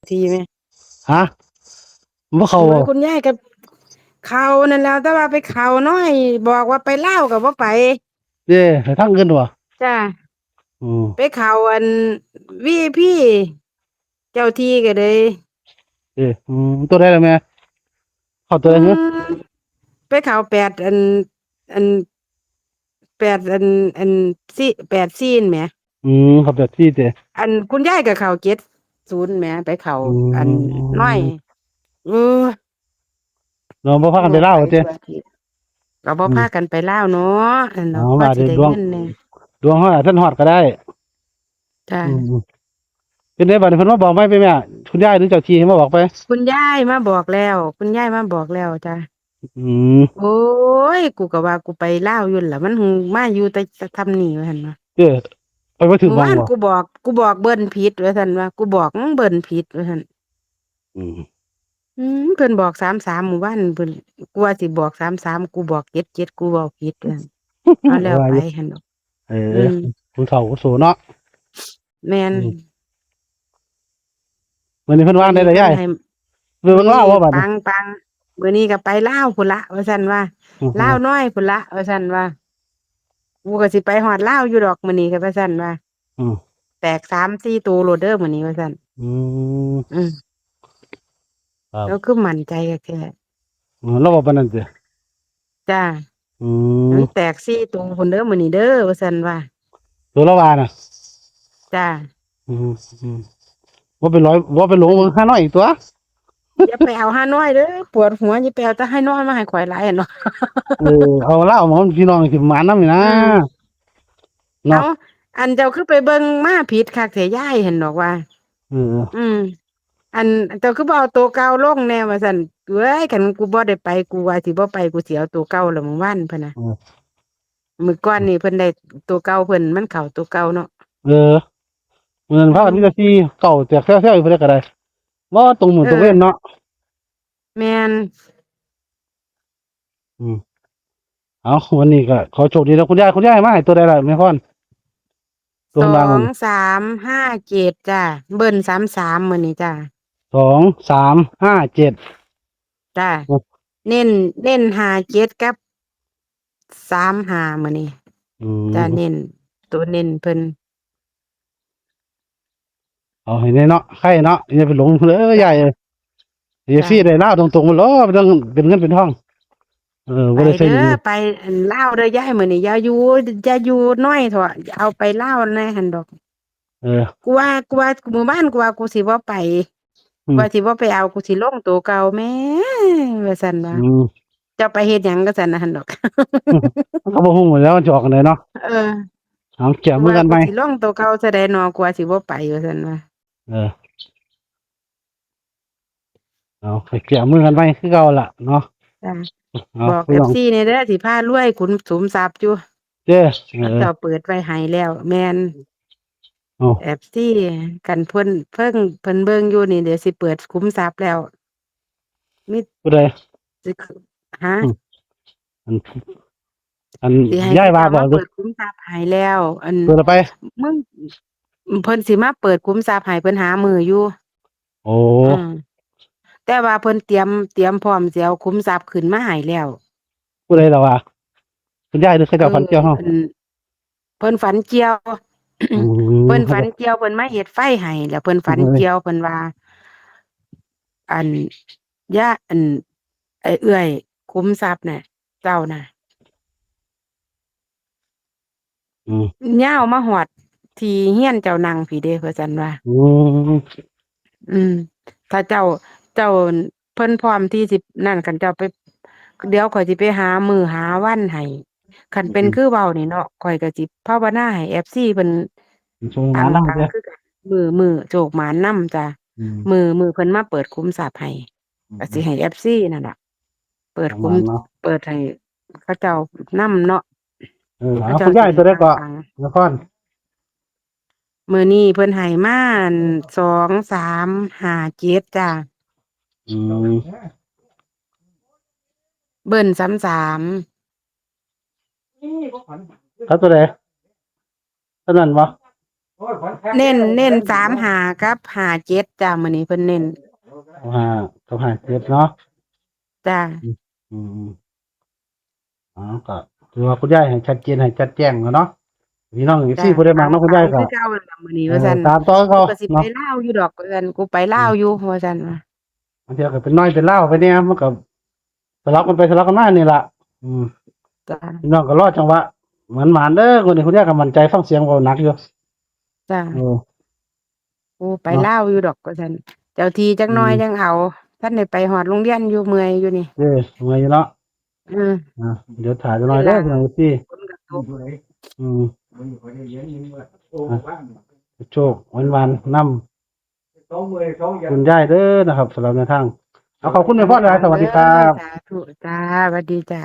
ทีไหมฮะบ่เข้าบ่โอ้ยคุณยายกับเขานั่นแล้วแต่ว่าไปเขาน้อยบอกว่าไปเล่าวกับว่าไปเด้ให้ทางอื่นบ่จ้าอืมไปเขาอันวีพี่เจ้าที่ก็เลยตัวใดล่ะแม่เข้าตัวอืใดเหรอมไปเขาอันอันสี่8 4แหมเข้าแบบที่เด้อันคุณยายกับเขา70แหมไปเขาอือันน้อยมเออเราบ่พากันได้บ่ไปลาวว่าติตัวทีก็บ่อืมพากันไปลาวเนาะอันอ๋อเนาะพอว่าสิได้เดี๋ยวดวงเงินแหน่ดวงเฮาอาจท่านฮอดก็ได้จ้า อืมเป็นไดบัดนี้เพิ่นมาบอกไหมไปแม่คุณยายหรือเจ้าที่มาบอกไปคุณยายมาบอกแล้วคุณยายมาบอกแล้วจ้ะอืมโอ้ยกูก็ว่ากูไปลาวอยู่ล่ะมันหึงมาอยู่แต่ทำนี่ว่าซั่นว่าเด้อไปบ่ถึงเมื่อวานบ้างบ่กูบอกเบิ้นผิดว่าซั่นว่ากูบอกมึงเบิ้นผิดว่าซั่นอืม เพิ่นบอก33หมู่บ้านเพิ่นกูว่าสิบอก33กูบอก77กูเว้าผิดว่าซั่นเอาแล้วไปว่าอยู่หั่นดอกเออือมผู้เฒ่าผู้โสเนาะแม่นอืมมื้อนี้เพิ่นมื้อวางได้ล่ะยายนี้เพิ่นให้เพิ่นว่ามื้อนี้ว่าบัดนี้ปังมื้อนี้ก็ไปลาวพุ่นละว่าซั่นว่าอือฮึลาวน้อยพุ่นละว่าซั่นว่า กูก็สิไปฮอดลาวอยู่ดอกมื้อนี้ก็ว่าซั่นว่าอืมแตก3-4ตัวโลดเด้อมื้อนี้ว่าซั่นอืมอืมแล้วครับคือมั่นใจคักแท้เราบอกปานนั้นสิจ้าอืมันแตมก4ตัวพุ่นเด้อมื้อนี้เด้อว่าซั่นว่าตัวละวาน่ะจ้าอืมอืมว่าไปร้อยว่าไปหลงอืมเมืองฮานอยอีกตัวอย่าไปเอาหาน้อยเด้อปวดหัวอย่าไปเอาแต่ให้น้อยมาให้ข่อยหลายอะเนาะ เออเอาเหล้ามาให้พี่น้องสิหมานำนี่นะอืมเอาเนาะอันเจ้าคือไปเบิ่งมาผิดคักแท้ยายเห็นดอกว่าเอออืมอันเจ้าคือบ่เอาตัวเก่าลงแน่ว่าซั่นเว้ยคันกูบ่ได้ไปกูว่าสิบ่ไปกูสิเอาตัวเก่าแล้วมื้อวานพันน่ะ เออมื้อก่อนนี่เพิ่นได้ตัวเก่าเพิ่นมันเข้าตัวเก่าเนาะเออมื้อนั้นอืพากันมีแต่มที่เก่าแจกแซ่ๆอยู่เพิ่นก็ได้บ่ตรงมื้อเอตรงเว้นอเนาะแม่นอืมเอาวันนี้ก็ขอโชคดีแล้วคุณยายมาให้ตัวใดล่ะแม่พรตัวบางมัน2357จ้ะเบิ้ล33มื้อนี้จ้ะ2357จ้ะเน้น57กับ35มื้อนี้อืจ้ะเน้มนตัวเน้นเพิ่นเอาให้แน่เนาะใครเนาะอย่าไปหลงเด้อยายจ้ะเอ้ยอย่าจ้ะซี้ได้ลาวตรงๆมันล้อบ่ต้องเป็นเงินเป็นทองไปบ่ได้ใช้เด้อหนี้ไปอันลาวเด้อยายมื้อนี้อย่าอยู่น้อยเถอะอย่าเอาไปลาวแน่หั่นดอกเออกูว่าหมู่บ้านกูว่ากูสิบ่ไปอืมว่าสิบ่ไปเอากูสิลงตัวเก่าแหมว่าซั่นว่า อืม เจ้าไปเฮ็ดหยังก็ซั่นน่ะหั่นดอก มันก็บ่ฮู้แหล้วมันจะออกอันใดเนาะเออเอาแก้กูมือกันใหม่ว่ากูสิลงตัวเก่าซะใดน้อกูว่าสิบ่ไปว่าซั่นว่าเออเอาไปแก้มือกันใหม่คือเก่าล่ะเนาะจ้ะเอาบอก พี่น้อง FC นี่เด้อสิพารวยขุนสุมทรัพย์อยู่เด้อเขาเจ้าเปิดไว้ให้แล้วแม่น เอา FC กันเพิ่นเบิ่งอยู่นี่เดี๋ยวสิเปิดขุมทรัพย์แล้วมีผู้ใดสิฮะอืมอันอันสิให้ย้ายเขาเจ้าว่าบ่หรือมาเปิดขุมทรัพย์ให้แล้วอันเปิดแล้วไปมึงเพิ่นสิมาเปิดขุมทรัพย์ให้เพิ่นหามื้ออยู่โอ้อืม แต่ว่าเพิ่นเตรียมพร้อมสิเอาขุมทรัพย์ขึ้นมาให้แล้วผู้ใดล่ะว่าคุณยายหรือเขาเออเจ้าฝันเกี่ยวเฮาเพิ่นฝันเกี่ยว อืเพิ่นเขาเจ้าฝันเกี่ยวเพิ่นมาเฮ็ดไฟให้แล้วเพิ่นฝันเอ้ยเกี่ยวเพิ่นว่าอันอันไอ้เอื้อยขุมทรัพย์น่ะเจ้าน่ะอืมย่าวมาฮอดที่เฮียนเจ้านั่งพี่เด้ว่าซั่นว่าอืมอืมถ้าเจ้าเพิ่นพร้อมที่สินั่นคันเจ้าไปเดี๋ยวข้อยสิไปหามื้อหาวันให้ คันเป็นอืมคือเว้านี่เนาะข้อยก็สิภาวนาให้ FC เพิ่นชงมานั่งเด้อคือกันมื้อโชคหมานนำจ้ะอืมมื้อเพิ่นมาเปิดขุมทรัพย์ให้อืก็สิมให้ FC นั่นล่ะเปิดขุมประมาณเนาะเปิดให้เขาเจ้านำเนาะเขาเจ้าเอาคุณยายสิได้ตัวใดก็ปังนครๆมื้อนี้เพิ่นให้มาอั่น2357จ้ะอืมเบิ้ล33เขาตัวใดเท่านั้นบ่ เน้น35กับ57จ้ะมื้อนี้เพิ่นเน้นห้ากับห้าเจ็ดเนาะ จ้ะอืมอืมอ๋อก็ถือว่าคุณยายให้ชัดเจนให้ชัดแจ้งแล้วเนาะพี่น้องอีกจ้ะซี่บ่ได้มาเนาะคุณยายก็ คือเก่านั่นล่ะมื้อนี้ว่าซั่นตามต่อกูเขาก็สิไปเนาะลาวอยู่ดอกว่าซั่นกูไปลาวอยู่ว่าซั่นว่าบางทีก็เป็นน้อยเป็นเล่าวไปเนี่ยมันก็สลับกันไปสลับกันมานี่ล่ะอืมจ้ะพี่น้องก็รอจังหวะเหมือนหมานเด้อคนนี้คุณยายก็มั่นใจฟังเสียงเว้าหนักอยู่จ้ะเออกูไปเนาะลาวอยู่ดอกว่าซั่นเจ้าทีจักหน่อยจังเอาท่านได้ไปฮอดโรงเรียนอยู่เมื่อยอยู่นี่เด้อเมื่อยอยู่เนาะอืมอ่าเดี๋ยวถ่ายจักหน่เวลาอยเด้อพี่น้องอีกซี่ฝนก็ตกอืมอ่ะโชควันๆนำคุณยายเด้อนะครับสำหรับแนวทางเอาขอบคุณแม่พ่อหลายสวัสดีครัเด้อบสาธุจ้าสวัสดีจ้า